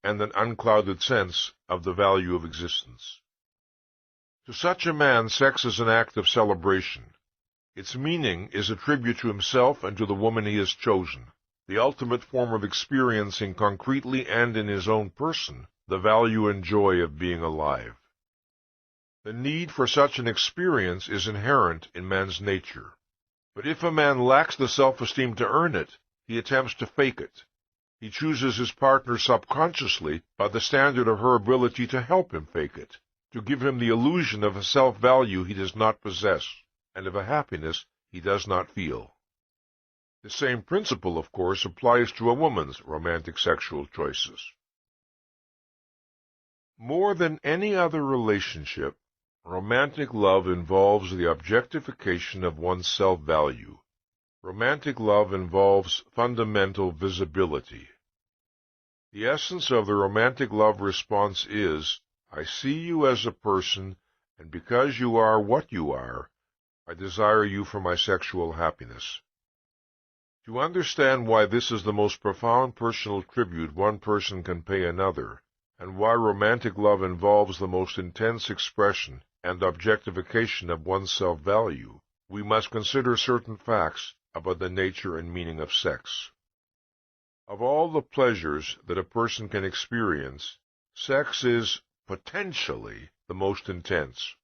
and an unclouded sense of the value of existence. To such a man, sex is an act of celebration. Its meaning is a tribute to himself and to the woman he has chosen, the ultimate form of experiencing concretely and in his own person the value and joy of being alive. The need for such an experience is inherent in man's nature. But if a man lacks the self-esteem to earn it, he attempts to fake it. He chooses his partner subconsciously by the standard of her ability to help him fake it, to give him the illusion of a self-value he does not possess, and of a happiness he does not feel. The same principle, of course, applies to a woman's romantic sexual choices. More than any other relationship, romantic love involves the objectification of one's self-value. Romantic love involves fundamental visibility. The essence of the romantic love response is, I see you as a person, and because you are what you are, I desire you for my sexual happiness. To understand why this is the most profound personal tribute one person can pay another, and why romantic love involves the most intense expression and objectification of one's self-value, we must consider certain facts about the nature and meaning of sex. Of all the pleasures that a person can experience, sex is potentially the most intense.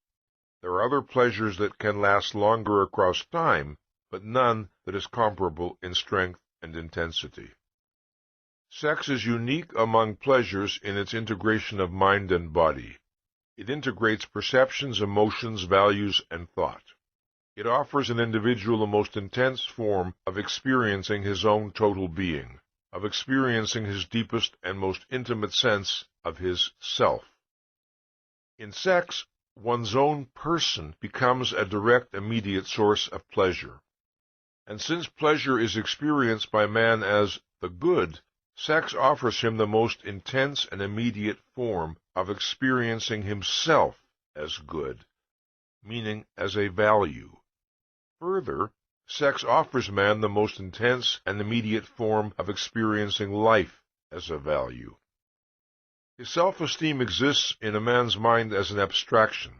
There are other pleasures that can last longer across time, but none that is comparable in strength and intensity. Sex is unique among pleasures in its integration of mind and body. It integrates perceptions, emotions, values, and thought. It offers an individual a most intense form of experiencing his own total being, of experiencing his deepest and most intimate sense of his self. In sex, one's own person becomes a direct, immediate source of pleasure. And since pleasure is experienced by man as the good, sex offers him the most intense and immediate form of experiencing himself as good, meaning as a value. Further, sex offers man the most intense and immediate form of experiencing life as a value. His self-esteem exists in a man's mind as an abstraction.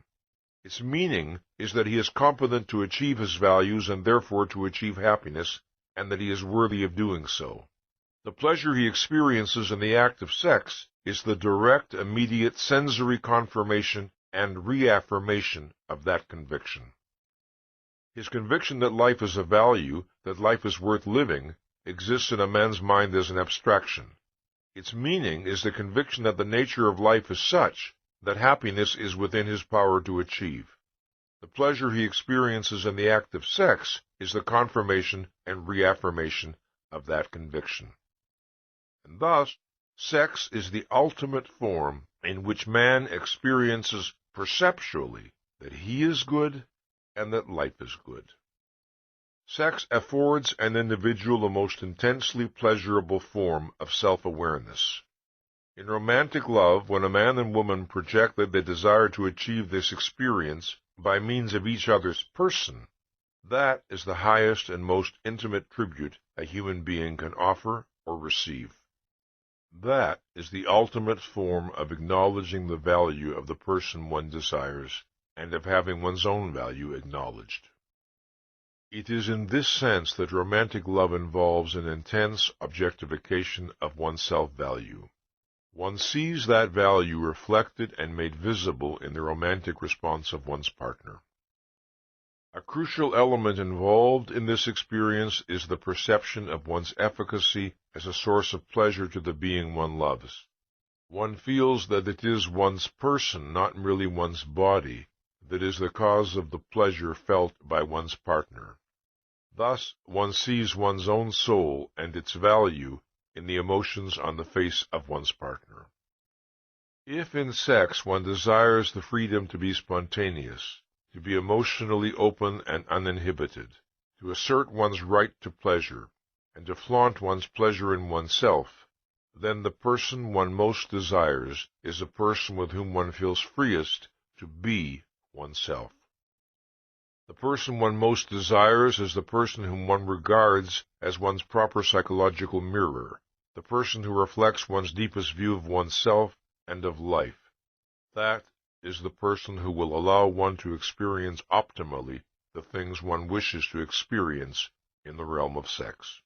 Its meaning is that he is competent to achieve his values and therefore to achieve happiness, and that he is worthy of doing so. The pleasure he experiences in the act of sex is the direct, immediate sensory confirmation and reaffirmation of that conviction. His conviction that life is of value, that life is worth living, exists in a man's mind as an abstraction. Its meaning is the conviction that the nature of life is such that happiness is within his power to achieve. The pleasure he experiences in the act of sex is the confirmation and reaffirmation of that conviction. And thus, sex is the ultimate form in which man experiences perceptually that he is good and that life is good. Sex affords an individual a most intensely pleasurable form of self-awareness. In romantic love, when a man and woman project that they desire to achieve this experience by means of each other's person, that is the highest and most intimate tribute a human being can offer or receive. That is the ultimate form of acknowledging the value of the person one desires and of having one's own value acknowledged. It is in this sense that romantic love involves an intense objectification of one's self-value. One sees that value reflected and made visible in the romantic response of one's partner. A crucial element involved in this experience is the perception of one's efficacy as a source of pleasure to the being one loves. One feels that it is one's person, not merely one's body, that is the cause of the pleasure felt by one's partner. Thus, one sees one's own soul and its value in the emotions on the face of one's partner. If in sex one desires the freedom to be spontaneous, to be emotionally open and uninhibited, to assert one's right to pleasure, and to flaunt one's pleasure in oneself, then the person one most desires is a person with whom one feels freest to be oneself. The person one most desires is the person whom one regards as one's proper psychological mirror, the person who reflects one's deepest view of oneself and of life. That is the person who will allow one to experience optimally the things one wishes to experience in the realm of sex.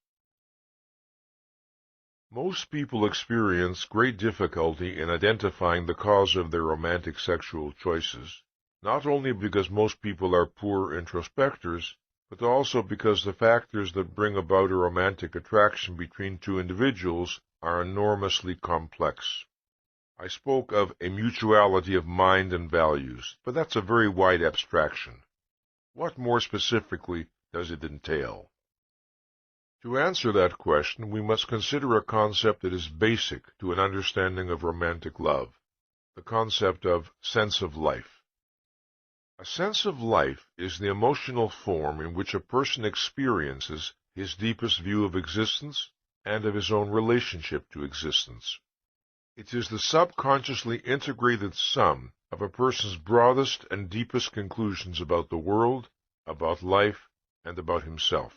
Most people experience great difficulty in identifying the cause of their romantic sexual choices, not only because most people are poor introspectors, but also because the factors that bring about a romantic attraction between two individuals are enormously complex. I spoke of a mutuality of mind and values, but that's a very wide abstraction. What more specifically does it entail? To answer that question, we must consider a concept that is basic to an understanding of romantic love, the concept of sense of life. A sense of life is the emotional form in which a person experiences his deepest view of existence and of his own relationship to existence. It is the subconsciously integrated sum of a person's broadest and deepest conclusions about the world, about life, and about himself.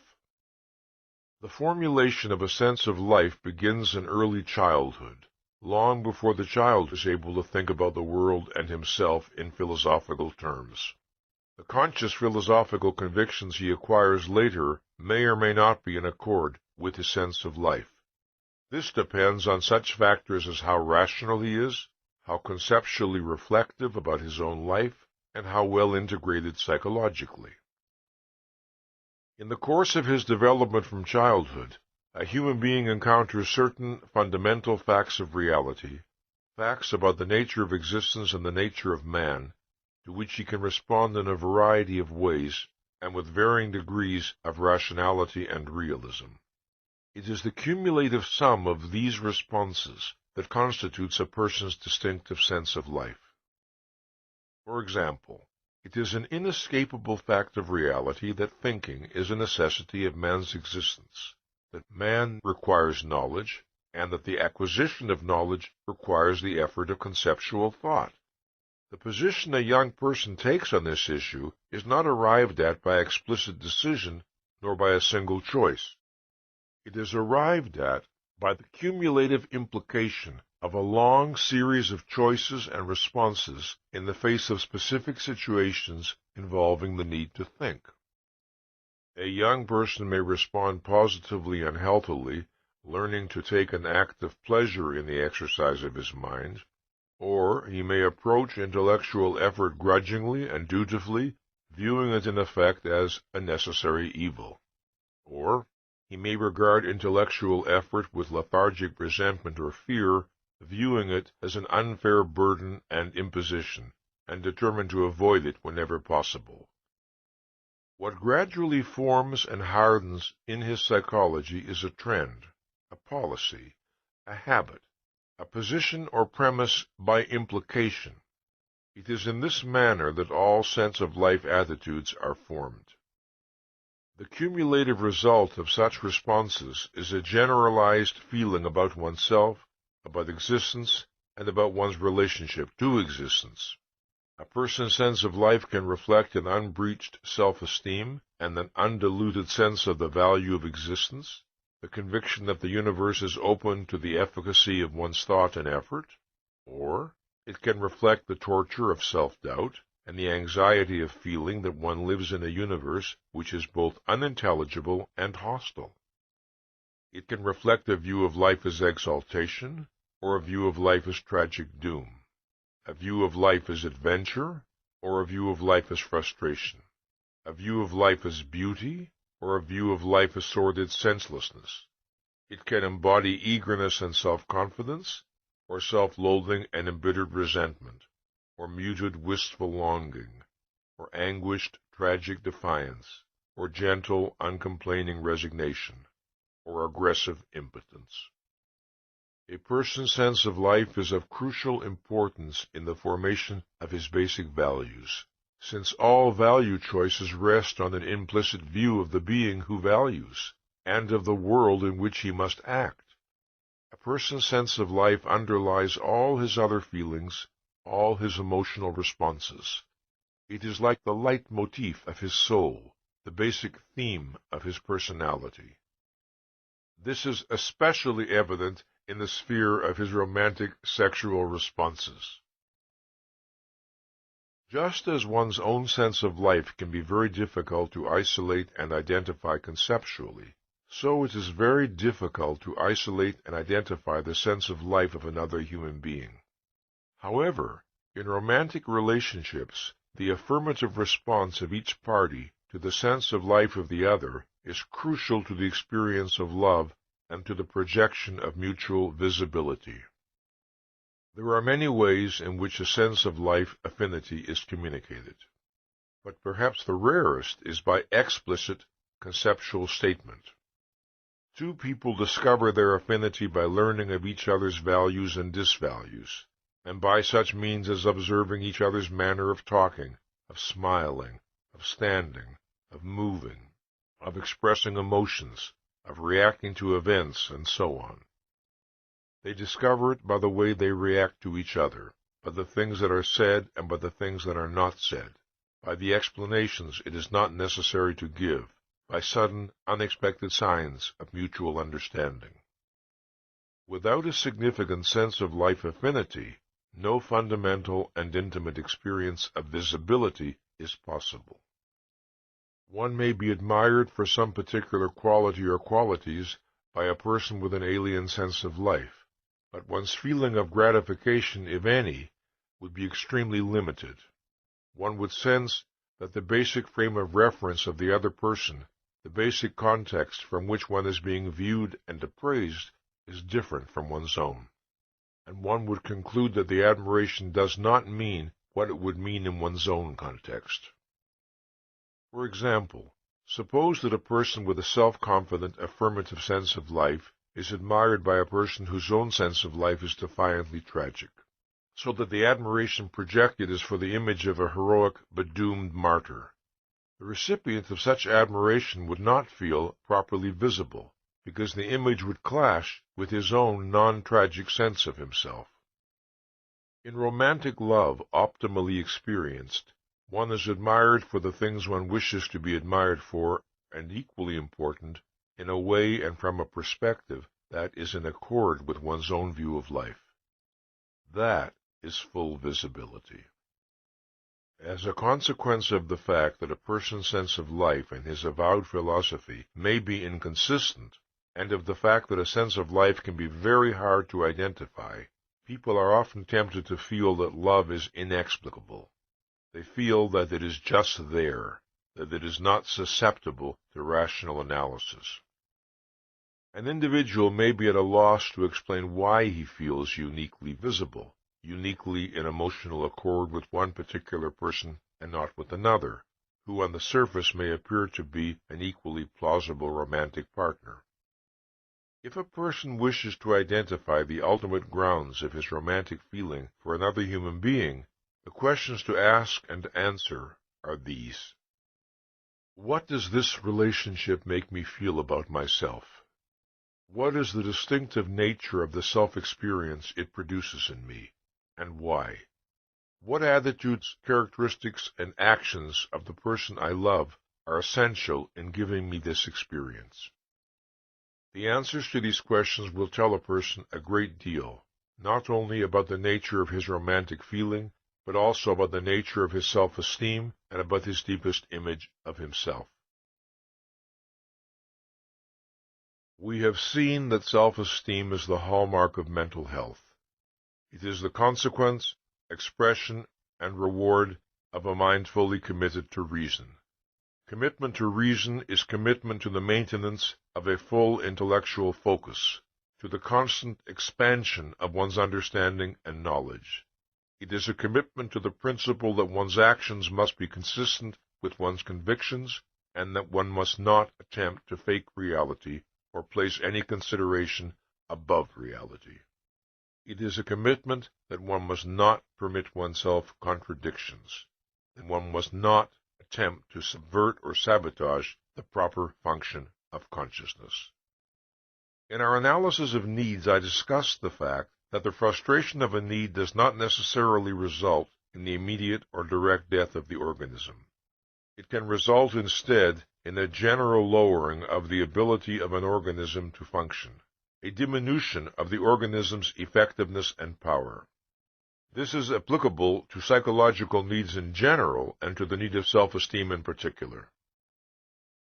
The formulation of a sense of life begins in early childhood, long before the child is able to think about the world and himself in philosophical terms. The conscious philosophical convictions he acquires later may or may not be in accord with his sense of life. This depends on such factors as how rational he is, how conceptually reflective about his own life, and how well integrated psychologically. In the course of his development from childhood, a human being encounters certain fundamental facts of reality, facts about the nature of existence and the nature of man, to which he can respond in a variety of ways and with varying degrees of rationality and realism. It is the cumulative sum of these responses that constitutes a person's distinctive sense of life. For example, it is an inescapable fact of reality that thinking is a necessity of man's existence, that man requires knowledge, and that the acquisition of knowledge requires the effort of conceptual thought. The position a young person takes on this issue is not arrived at by explicit decision, nor by a single choice. It is arrived at by the cumulative implication of a long series of choices and responses in the face of specific situations involving the need to think. A young person may respond positively and healthily, learning to take an active pleasure in the exercise of his mind, or he may approach intellectual effort grudgingly and dutifully, viewing it in effect as a necessary evil. Or he may regard intellectual effort with lethargic resentment or fear, viewing it as an unfair burden and imposition, and determined to avoid it whenever possible. What gradually forms and hardens in his psychology is a trend, a policy, a habit, a position or premise by implication. It is in this manner that all sense-of-life attitudes are formed. The cumulative result of such responses is a generalized feeling about oneself, about existence, and about one's relationship to existence. A person's sense of life can reflect an unbreached self-esteem and an undiluted sense of the value of existence, the conviction that the universe is open to the efficacy of one's thought and effort, or it can reflect the torture of self-doubt and the anxiety of feeling that one lives in a universe which is both unintelligible and hostile. It can reflect a view of life as exaltation, or a view of life as tragic doom, a view of life as adventure, or a view of life as frustration, a view of life as beauty, or a view of life as sordid senselessness. It can embody eagerness and self-confidence, or self-loathing and embittered resentment, or muted wistful longing, or anguished tragic defiance, or gentle uncomplaining resignation, or aggressive impotence. A person's sense of life is of crucial importance in the formation of his basic values, since all value choices rest on an implicit view of the being who values, and of the world in which he must act. A person's sense of life underlies all his other feelings, all his emotional responses. It is like the leitmotif of his soul, the basic theme of his personality. This is especially evident in the sphere of his romantic sexual responses. Just as one's own sense of life can be very difficult to isolate and identify conceptually, so it is very difficult to isolate and identify the sense of life of another human being. However, in romantic relationships, the affirmative response of each party to the sense of life of the other is crucial to the experience of love and to the projection of mutual visibility. There are many ways in which a sense of life affinity is communicated, but perhaps the rarest is by explicit conceptual statement. Two people discover their affinity by learning of each other's values and disvalues, and by such means as observing each other's manner of talking, of smiling, of standing, of moving, of expressing emotions, of reacting to events, and so on. They discover it by the way they react to each other, by the things that are said and by the things that are not said, by the explanations it is not necessary to give, by sudden, unexpected signs of mutual understanding. Without a significant sense of life affinity, no fundamental and intimate experience of visibility is possible. One may be admired for some particular quality or qualities by a person with an alien sense of life, but one's feeling of gratification, if any, would be extremely limited. One would sense that the basic frame of reference of the other person, the basic context from which one is being viewed and appraised, is different from one's own, and one would conclude that the admiration does not mean what it would mean in one's own context. For example, suppose that a person with a self-confident, affirmative sense of life is admired by a person whose own sense of life is defiantly tragic, so that the admiration projected is for the image of a heroic but doomed martyr. The recipient of such admiration would not feel properly visible, because the image would clash with his own non-tragic sense of himself. In romantic love optimally experienced, one is admired for the things one wishes to be admired for, and equally important, in a way and from a perspective that is in accord with one's own view of life. That is full visibility. As a consequence of the fact that a person's sense of life and his avowed philosophy may be inconsistent, and of the fact that a sense of life can be very hard to identify, people are often tempted to feel that love is inexplicable. They feel that it is just there, that it is not susceptible to rational analysis. An individual may be at a loss to explain why he feels uniquely visible, uniquely in emotional accord with one particular person and not with another, who on the surface may appear to be an equally plausible romantic partner. If a person wishes to identify the ultimate grounds of his romantic feeling for another human being, the questions to ask and answer are these. What does this relationship make me feel about myself? What is the distinctive nature of the self-experience it produces in me, and why? What attitudes, characteristics, and actions of the person I love are essential in giving me this experience? The answers to these questions will tell a person a great deal, not only about the nature of his romantic feeling, but also about the nature of his self-esteem and about his deepest image of himself. We have seen that self-esteem is the hallmark of mental health. It is the consequence, expression, and reward of a mind fully committed to reason. Commitment to reason is commitment to the maintenance of a full intellectual focus, to the constant expansion of one's understanding and knowledge. It is a commitment to the principle that one's actions must be consistent with one's convictions, and that one must not attempt to fake reality or place any consideration above reality. It is a commitment that one must not permit oneself contradictions, that one must not attempt to subvert or sabotage the proper function of consciousness. In our analysis of needs, I discussed the fact that the frustration of a need does not necessarily result in the immediate or direct death of the organism. It can result instead in a general lowering of the ability of an organism to function, a diminution of the organism's effectiveness and power. This is applicable to psychological needs in general and to the need of self-esteem in particular.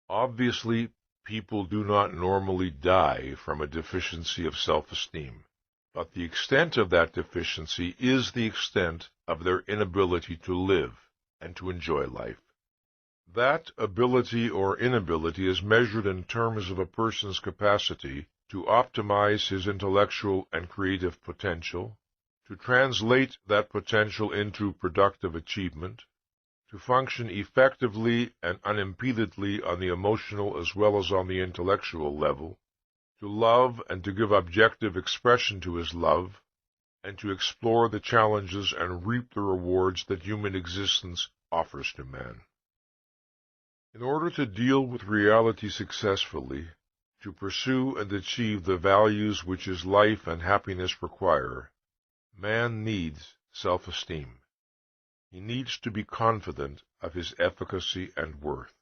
Obviously, people do not normally die from a deficiency of self-esteem, but the extent of that deficiency is the extent of their inability to live and to enjoy life. That ability or inability is measured in terms of a person's capacity to optimize his intellectual and creative potential, to translate that potential into productive achievement, to function effectively and unimpededly on the emotional as well as on the intellectual level, to love and to give objective expression to his love, and to explore the challenges and reap the rewards that human existence offers to man. In order to deal with reality successfully, to pursue and achieve the values which his life and happiness require, man needs self-esteem. He needs to be confident of his efficacy and worth.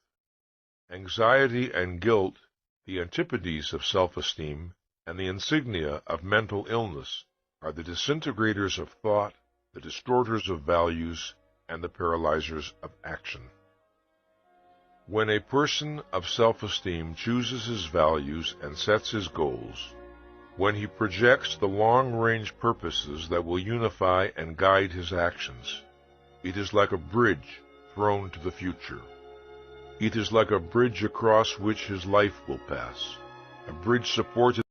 Anxiety and guilt, the antipodes of self-esteem, and the insignia of mental illness, are the disintegrators of thought, the distorters of values, and the paralyzers of action. When a person of self-esteem chooses his values and sets his goals, when he projects the long-range purposes that will unify and guide his actions, it is like a bridge thrown to the future. It is like a bridge across which his life will pass, a bridge supported